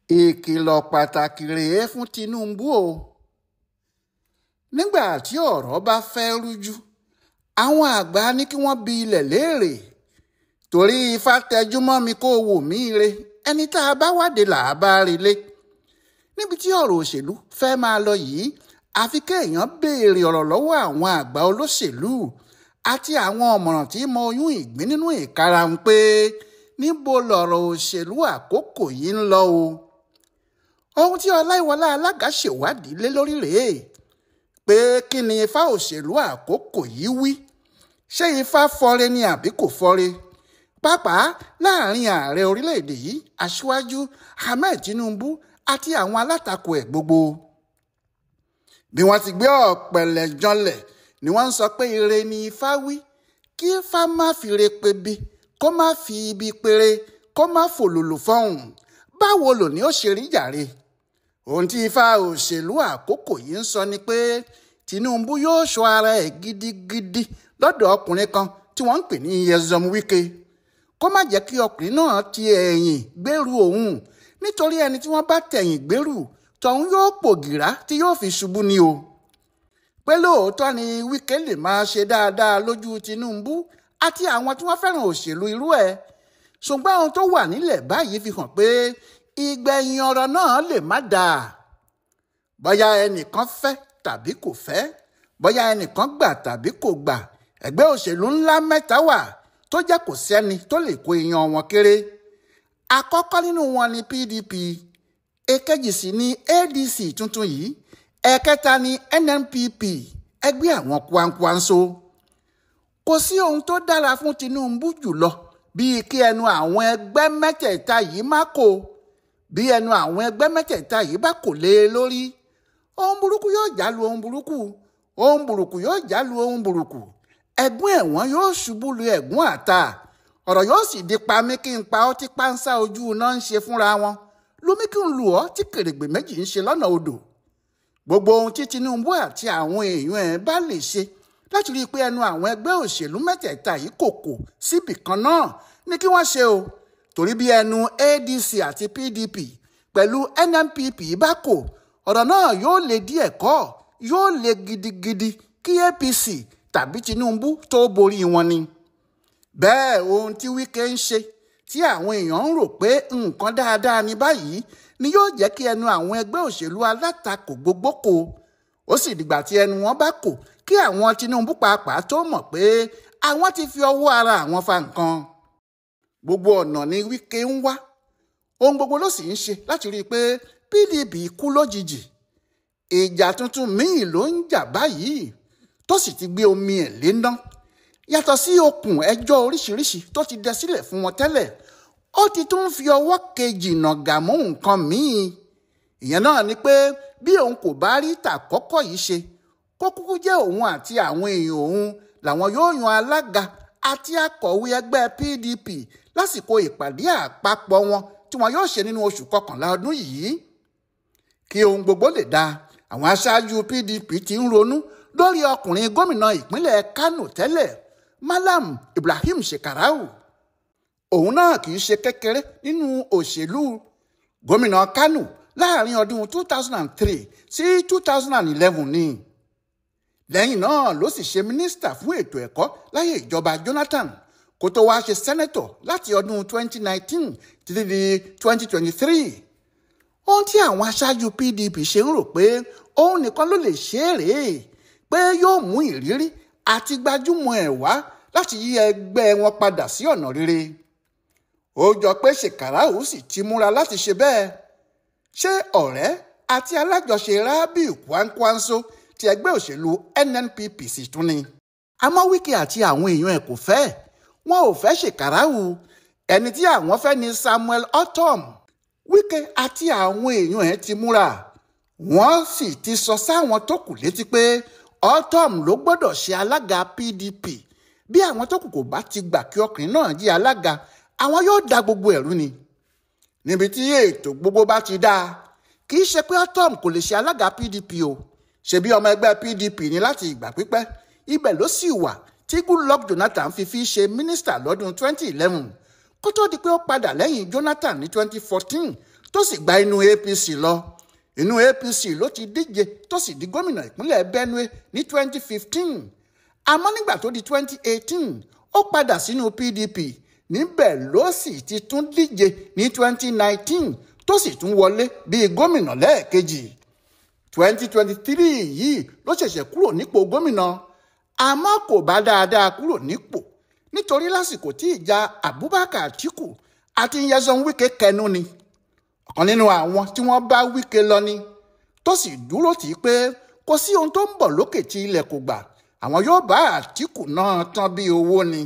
ìkìlọ̀ pàtàkì rèé fún Tinubu o. Nígbà tí ọ̀rọ̀ bá fẹ́ rújú, àwọn àgbà ní kí wọ́n bi ilẹ̀ léèrè. Torí Ifá tẹjúmọ́ mi kó wò mí re, ẹni tá a bá wádìí là á bá relé. Níbi tí ọ̀rọ̀ òṣèlú fẹ́ máa lọ yìí, àfi kéèyàn béèrè ọ̀rọ̀ lọ́wọ́ àwọn àgbà olóṣèlú àti àwọn ọ̀mọ̀ràn tí mọ oyún ìgbín nínú ìkarahun pé níbo lọ̀rọ̀ òṣèlú àkókò yìí ń lọ o. Ohun tí Ọláìwọlá Alága ṣèwádìí lé lórí rèé pé kí ni Ifá òṣèlú àkókò yìí wí. Ṣé Ifá fọre ni àbí kò fọre? Pàápàá láàrin ààrẹ orílẹ̀-èdè yìí Aṣíwájú Ahmed Tinubu àti àwọn alátakò ẹ̀ gbogbo. Bí wọ́n ti gbé ọ̀pẹ̀lẹ̀ janlẹ̀ ni wọ́n ń sọ pé ire ni Ifá wí, kí Ifá má fi re pebi, kó má fi ibi pere, kó má fòlòlò fọ́hùn. Báwo lò ní ó ṣe rí jàre? Ohun tí Ifá òṣèlú àkókò yìí ń sọ ni pé Tinubu yóò ṣọ́ ara ẹ̀ gidigidi lọ́dọ̀ ọkùnrin kan tí wọ́n ń pè ní Nyesom Wike. Kó má jẹ́ kí ọkùnrin náà ti ẹ̀yìn gbèrú òun, nítorí ẹni tí wọ́n bá tẹ̀yìn gbèrú tọ̀hún yóò pògìrá tí yóò fi ṣubú ni o. Pé lóòótọ́ ni Wike lè máa ṣe dáadáa lójú Tinubu àti àwọn tí wọ́n fẹ́ràn òṣèlú irú ẹ̀. Ṣùgbọ́n ohun tó wà nílẹ̀ báyìí fi hàn pé ìgbẹ̀yìn ọ̀rọ̀ náà lè má dáa. Bóyá ẹnìkan fẹ́ tàbí kò fẹ́, bóyá ẹnìkan gbà tàbí kò gbà, ẹgbẹ́ òṣèlú ńlá mẹ́ta wà tó jẹ́ kò sẹ́ni tó lè kó iyan wọn kéré. Àkọ́kọ́ nínú wọn ni PDP, èkejì sì ni ADC tuntun yìí, ẹ̀kẹta ni NNPP, ẹgbẹ́ àwọn Kwankwanso. Kò sí ohun tó dára fún Tinubu jùlọ bíi kí ẹnu àwọn ẹgbẹ́ mẹ́tẹ̀ẹ̀ta yìí má kò. Bí ẹnu àwọn ẹgbẹ́ mẹ́tẹ̀ẹ̀ta yìí bá kò lé e lórí, ohun burúkú yóò jálu ohun burúkú, ohun burúkú yóò jálu ohun burúkú, ẹ̀gún ẹ̀wọ̀n yóò ṣubú lu ẹ̀gún àta, ọ̀rọ̀ yóò sì di pa mí kí n pa ọ́ tí pánsá ojú iná ń ṣe fúnra wọn, lómi kí n lù ọ́ tí kèrègbè méjì ń ṣe lọ́nà odò. Gbogbo ohun tí Tinubu àti àwọn èèyàn ẹ̀ bá lè ṣe láti rí i pé ẹnu àwọn ẹgbẹ́ òṣèlú mẹ́tẹ̀ẹ̀ta yìí kò síbì kan náà ní kí wọ́n ṣe o. Torí bí ẹnu ADC àti PDP pẹ̀lú NNPP bá kò, ọ̀rọ̀ náà yóò le díẹ̀ kọ́, yóò le gidigidi kí APC tàbí Tinubu tó borí wọn ni. Bẹ́ẹ̀ ohun tí Wike ń ṣe tí àwọn èèyàn ń rò pé nǹkan dáadáa ní báyìí ni yóò jẹ́ kí ẹnu àwọn ẹgbẹ́ òṣèlú alátakò gbogbo kò. Ó sì dìgbà tí ẹnu wọn bá kò kí àwọn Tinubu pàápàá tó mọ̀ pé àwọn ti fi ọwọ́ ara àwọn fa nǹkan. Gbogbo ọ̀nà ni Wike ń wá, ohun gbogbo ló sì ń ṣe láti rí i pé PDP kú lójijì. Ìjà tuntun míì ló ń jà báyìí tó sì ti gbé omi ẹ̀ léná. Yàtọ̀ sí okùn ẹjọ́ oríṣiríṣi tó ti dẹ sílẹ̀ fún wọn tẹ́lẹ̀, ó ti tún fi ọwọ́ kejì nàgà mú nǹkan míì. Ìyẹn náà ni pé bí òun kò bá rí tàkọ́kọ́ yìí ṣe, kó kúkú jẹ́ òun àti àwọn èèyàn òun làwọn yóò yan alága àti akọ̀wé ẹgbẹ́ PDP lásìkò ìpàdé àpapọ̀ wọn tí wọn yóò ṣe nínú oṣù kọkànlá ọdún yìí. Kí ohun gbogbo lè dáa, àwọn aṣáájú PDP ti ń ronú lórí ọkùnrin gómìnà ìpínlẹ̀ Kano tẹ́lẹ̀, Malam Ibrahim Shekarau. Òun náà kì í ṣe kékeré nínú òṣèlú. Gómìnà Kano láàrin ọdún 2003 sí 2011 ni. Lẹ́yìn náà ló sì ṣe mínísítà fún ètò ẹ̀kọ́ láyé ìjọba Jonathan, kó tó wá ṣe sẹ́nẹ́tọ̀ láti ọdún 2019 títí di 2023. Ohun tí àwọn aṣáájú PDP ṣe ń rò pé òun nìkan ló lè ṣe é rèé, pé yóò mú ìrírí àti gbajúmọ̀ ẹ̀ wá láti yí ẹgbẹ́ wọn padà sí ọ̀nà rere. Ó jọ pé Shekarau sì ti múra láti ṣe bẹ́ẹ̀. Ṣé ọ̀rẹ́ àti alájọṣe Rabiu Kwankwanso ti ẹgbẹ́ òṣèlú NNPP sì tún ni. Àmọ́ Wike àti àwọn èèyàn ẹ̀ kò fẹ́. Wọn ò fẹ́ Shekarau. Ẹni tí àwọn fẹ́ ni Samuel Ortom. Wike àti àwọn èèyàn ẹ̀ ti múra. Wọ́n sì ti sọ sáwọn tó kù létí pé Ortom ló gbọ́dọ̀ ṣe alága PDP. Bí àwọn tó kù kò bá ti gbà kí ọkùnrin náà jí alága, àwọn yóò da gbogbo ẹ̀rú ni. Níbi tí ètò gbogbo bá ti dáa, kì í ṣe pé Ortom kò lè ṣe alága PDP o. Ṣebí ọmọ ẹgbẹ́ PDP ní láti ìgbà pípẹ́, ibẹ̀ ló sì wà tí Goodluck Jonathan fi ṣe mínísítà lọ́dún 2011 kó tó di pé ó padà lẹ́yìn Jonathan ní 2014 tó sì gba inú APC lọ. Inú APC ló ti díje tó sì di gómìnà ìpínlẹ̀ Benue ní 2015. Àmọ́ nígbà tó di 2018 ó padà sínú PDP. Níbẹ̀ ló sì ti tún díje ní 2019 tó sì tún wọlé bíi gómìnà lẹ́ẹ̀kejì. 2023 yìí ló ṣẹ̀ṣẹ̀ kúrò nípò gómìnà, àmọ́ kò bá dáadáa kúrò nípò nítorí lásìkò tí ìjà Abubakar Atiku àti Nyesom Wike kẹnu ni. Ọ̀kan nínú àwọn tí wọ́n bá Wike lọ ni tó sì dúró tì í pé kò sí ohun tó ń bọ̀ lókè tí ilẹ̀ kò gbà, àwọn yóò bá Atiku náà tán bí owó ni.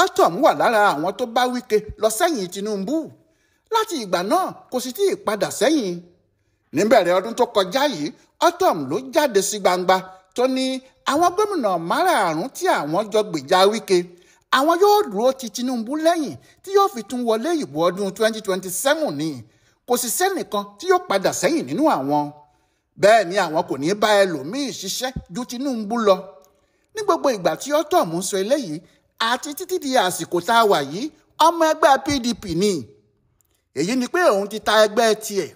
Otom wà lára àwọn tó bá Wike lọ sẹ́yìn Tinubu. Láti ìgbà náà kò sì tí ì padà sẹ́yìn. Níbẹ̀rẹ̀ ọdún tó kọjá yìí, Otom ló jáde sí gbangba tó ní àwọn gómìnà márààrún tí àwọn jọ gbèjà Wike àwọn yóò dúró ti Tinubu lẹ́yìn tí yóò fi tún wọlé ìbò ọdún 2027 ni. Kò sì sẹ́nìkan tí yóò padà sẹ́yìn nínú àwọn. Bẹ́ẹ̀ ni àwọn kò ní bá ẹlòmíì ṣiṣẹ́ ju Tinubu lọ. Ní gbogbo ìgbà tí Otom ń sọ eléyìí àti títí di àsìkò tá a wà yìí, ọmọ ẹgbẹ́ PDP ni. Èyí ni pé òun ti ta ẹgbẹ́ tiẹ̀.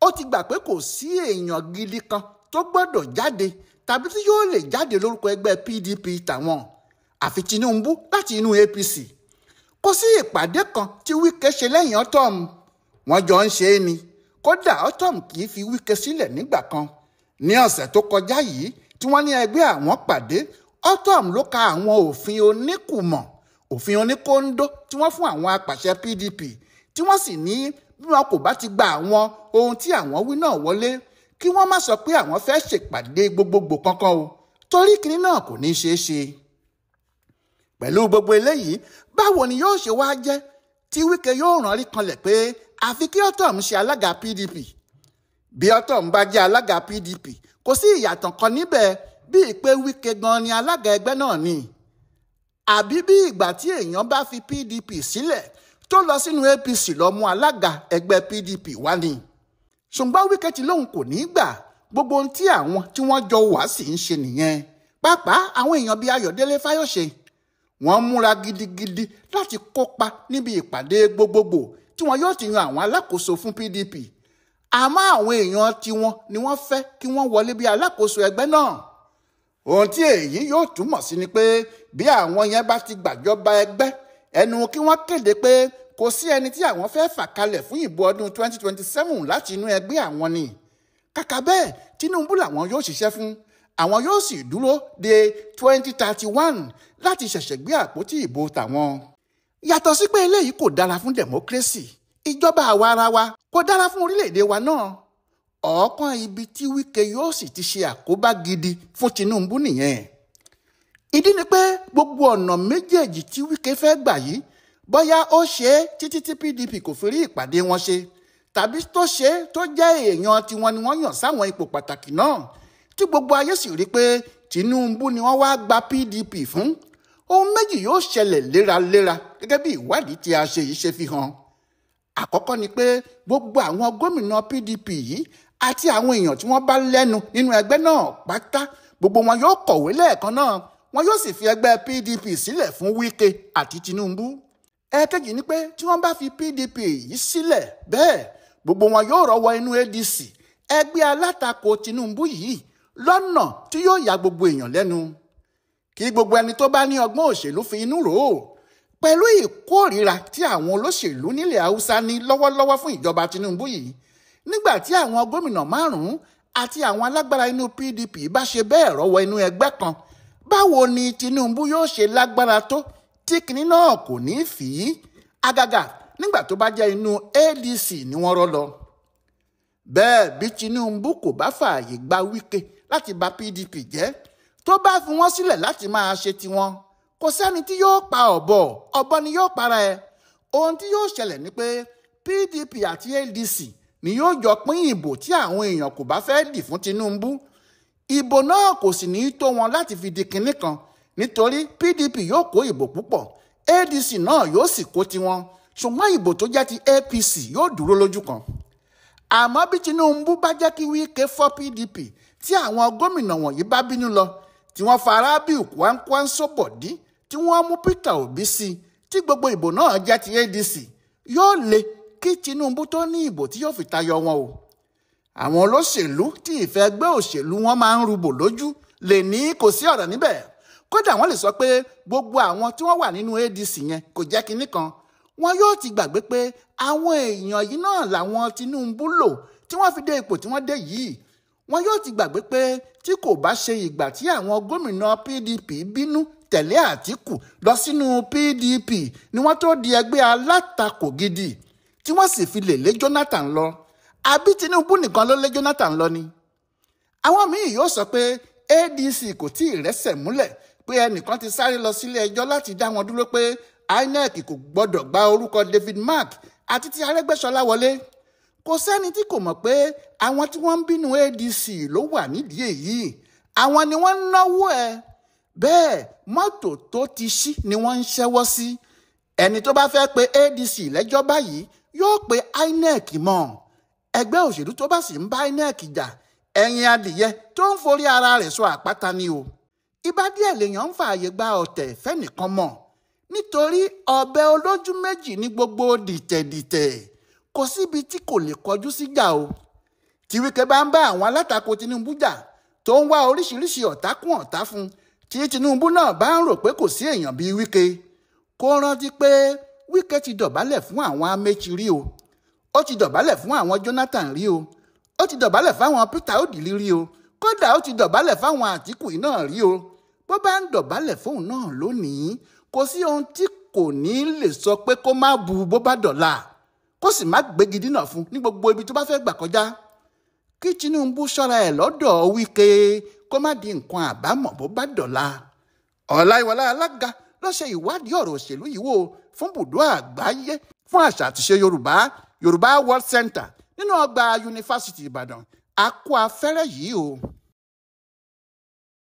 Ó ti gbà pé kò sí èèyàn gidi kan tó gbọ́dọ̀ jáde tàbí tí yóò lè jáde lórúkọ ẹgbẹ́ PDP tàwọn àfi Tinubu láti inú APC. Kò sí ìpàdé kan tí Wike ṣe lẹ́yìn Otom. Wọ́n jọ ń ṣe é ni. Kódà Otom kì í fi Wike sílẹ̀ nígbà kan. Ní ọ̀sẹ̀ tó kọjá yìí tí wọ́n ní ẹgbẹ́ àwọn pàdé, Otom ló ka àwọn òfin oníkùmọ̀, òfin oníkóńdó tí wọ́n fún àwọn apàṣẹ PDP tí wọ́n sì ní bí wọn kò bá ti gba àwọn ohun tí àwọn wí náà wọlé kí wọ́n má sọ pé àwọn fẹ́ ṣèpàdé gbogbogbò kankan o, torí kinní náà kò ní ṣeé ṣe. Pẹ̀lú gbogbo eléyìí, báwo ni yóò ṣe wá jẹ́ tí Wike yóò rán rí kanlẹ̀ pé àfi kí Otom ṣe alága PDP? Bí Otom bá jẹ́ alága PDP, kò sí ìyàtọ̀ kan níbẹ̀ bíi pé Wike gan ni alága ẹgbẹ́ náà ni. Àbí bí ìgbà tí èèyàn bá fi PDP sílẹ̀ tó lọ sínú APC lọ mú alága ẹgbẹ́ PDP wá ni. Ṣùgbọ́n Wike ti lóhun kò ní gbà. Gbogbo ohun tí àwọn tí wọ́n jọ wá sì ń ṣe nìyẹn. Pàápàá àwọn èèyàn bíi Ayọ̀délé Fáyọ̀ṣe wọ́n múra gidigidi láti kópa níbi ìpàdé gbogbogbò tí wọn yóò ti yan àwọn alákòóso fún PDP. Àmọ́ àwọn èèyàn tiwọn ni wọ́n fẹ́ kí wọ́n wọlé bí alákòóso ẹgbẹ́ náà. Ohun tí èyí yóò túmọ̀ sí ni pé bí àwọn yẹn bá ti gbàjọba ẹgbẹ́, ẹnu kí wọ́n kéde pé kò sí ẹni tí àwọn fẹ́ fà kalẹ̀ fún ìbò ọdún 2027 láti inú ẹgbẹ́ àwọn ni. Kàkà bẹ́ẹ̀, Tinubu làwọn yóò ṣiṣẹ́ fún. Àwọn yóò sì dúró de 2031 láti ṣẹ̀ṣẹ̀ gbé àpótí ìbò tàwọn. Yàtọ̀ sí pé eléyìí kò dára fún democracy, ìjọba àwarawa kò dára fún orílẹ̀-èdè wa náà. Ọ̀ọ́kán ibi tí Wike yóò sì ti ṣe àkóbá gidi fún Tinubu nìyẹn. Ìdí ni pé gbogbo ọ̀nà méjèèjì tí Wike fẹ́ gbà yìí, bóyá ó ṣe é títí tí PDP kò fi rí ìpàdé wọn ṣe, tàbí tó ṣe é tó jẹ́ èèyàn tiwọn ni wọ́n yàn sáwọn ipò pàtàkì náà tí gbogbo ayé sì rí pé Tinubu ni wọ́n wá gba PDP fún. Ohun méjì yóò ṣẹlẹ̀ léraléra gẹ́gẹ́ bí ìwádìí tí a ṣe yìí ṣe fi hàn. Àkọ́kọ́ ni pé gbogbo àwọn gómìnà PDP yìí àti àwọn èèyàn tí wọ́n bá lẹ́nu nínú ẹgbẹ́ náà pátá, gbogbo wọn yóò kọ̀wé lẹ́ẹ̀kan náà, wọn yóò sì fi ẹgbẹ́ PDP sílẹ̀ fún Wike àti Tinubu. Ẹ̀kejì ni pé tí wọ́n bá fi PDP yìí sílẹ̀ bẹ́ẹ̀, gbogbo wọn yóò rọ́wọ́ inú ADC, ẹgbẹ́ alátakò Tinubu yìí, lọ́nà tí yóò ya gbogbo èèyàn lẹ́nu. Kí gbogbo ẹni tó bá ní ọgbọ́n òṣèlú fi inú rò ó. Pẹ̀lú ìkórìíra tí àwọn olóṣèlú nílẹ̀ Haúsá ní lọ́wọ́lọ́wọ́ fún ìjọba Tinubu yìí, nígbà tí àwọn gómìnà márùn-ún àti àwọn alágbára inú PDP bá ṣe bẹ́ẹ̀ rọ́wọ́ inú ẹgbẹ́ kan, báwo ni Tinubu yóò ṣe lágbára tó tí kinní náà kò ní fì í? Àgàgà nígbà tó bá jẹ́ inú ADC ni wọ́n rọ́ lọ. Bẹ́ẹ̀ bí Tinubu kò bá fààyè gba Wike láti bà PDP jẹ́, tó bá fi wọ́n sílẹ̀ láti máa ṣe tiwọn, kò sẹ́ni tí yóò pa ọ̀bọ, ọ̀bọ ni yóò para ẹ̀. Ohun tí yóò ṣẹlẹ̀ ni pé PDP àti ADC ni yóò jọ pín ìbò tí àwọn èèyàn kò bá fẹ́ dì fún Tinubu. Ìbò náà kò sì ní tó wọn láti fi di kinní kan, nítorí PDP yóò kó ìbò púpọ̀, ADC náà yóò sì kó tiwọn, ṣùgbọ́n ìbò tó jẹ́ ti APC yóò dúró lójú kan. Àmọ́ bí Tinubu bá jẹ́ kí Wike fọ́ PDP tí àwọn gómìnà wọ̀nyí bá bínú lọ, tí wọ́n fa Rabiu Kwankwanso bọ̀dí, tí wọ́n mú Peter Obi sí, tí gbogbo ìbò náà jẹ́ ti ADC, yóò le kí Tinubu tó ní ìbò tí yóò fi tayọ wọn o. Àwọn olóṣèlú tí ìfẹ́ ẹgbẹ́ òṣèlú wọn máa ń rúbò lójú lè ní kò sí ọ̀rọ̀ níbẹ̀. Kódà wọ́n lè sọ pé gbogbo àwọn tí wọ́n wà nínú ADC yẹn kò jẹ́ kinní kan. Wọn yóò ti gbàgbé pé àwọn èèyàn yìí náà làwọn Tinubu lò tí wọ́n fi dé ipò tí wọ́n dé yìí. Wọn yóò ti gbàgbé pé tí kò bá ṣe ìgbà tí àwọn gómìnà PDP bínú tẹ̀lé Àtíkù lọ sínú PDP ni wọ́n tó di ẹgbẹ́ alátakò gidi tí wọ́n sì fi lè lé Jonathan lọ. Àbí Tinubu nìkan ló lé Jonathan lọ ni? Àwọn míì yóò sọ pé ADC kò tí ì rẹ́sẹ̀ múlẹ̀ pé ẹnìkan ti sáré lọ sílé ẹjọ́ láti dá wọn dúró pé INEC kò gbọ́dọ̀ gba orúkọ David Mark àti ti Arẹ́gbẹ́ṣọlá wọlé. Kò sẹ́ni tí kò mọ̀ pé àwọn tí wọ́n ń bínú ADC ló wà nídìí èyí. Àwọn ni wọ́n ń náwó ẹ̀. Bẹ́ẹ̀ mọ́tò tó ti ṣí ni wọ́n ń ṣẹ́wọ́ sí. Ẹni tó bá fẹ́ pe ADC lẹ́jọ́ báyìí yóò pe INEC mọ́. Ẹgbẹ́ òṣèlú tó bá sì ń bá INEC jà ẹ̀yìn adìyẹ tó ń forí ara rẹ̀ sọ àpáta ni o. Ibà díẹ̀ lèèyàn ń fààyè gba ọ̀tẹ̀ fẹ́nìkan mọ̀. Nítorí ọ̀bẹ olójú méjì ní gbogbo dìtẹ̀dìtẹ̀ kò síbi tí kò lè kọjú síjà o. Tí Wike bá ń bá àwọn alátakò Tinubu jà tó ń wá oríṣiríṣi ọ̀tá kún ọ̀tá fún, tí Tinubu náà bá ń rò pé kò sí èèyàn bíi Wike, kó rántí pé Wike ti dọ̀bálẹ̀ fún àwọn Amechi rí o. Ó ti dọ̀bálẹ̀ fún àwọn Jonathan rí o. Ó ti dọ̀bálẹ̀ fáwọn Peter Odili rí o. Kódà ó ti dọ̀bálẹ̀ fáwọn Àtíkù náà rí o. Bó bá ń dọ̀bálẹ̀ fóun náà lónìí, kò sí ohun tí kò ní lè sọ pé kó má bu bó bá dọ̀la, kó sì má gbégidí náà fún ní gbogbo ibi tó bá fẹ́ gbà kọjá. Kí Tinubu ṣọ́ra ẹ̀ lọ́dọ̀ Wike kó má di nǹkan àbámọ̀ bó bá dọ̀la. Ọláyíwọlá Alága ló ṣe ìwádìí ọ̀rọ̀ òṣèlú yìí wò fún Bùdó Àgbáyé fún àṣà àtiṣe Yorùbá World Center nínú ọgbà Yunifásitì Ìbàdàn. A kó afẹ́rẹ́ yìí o.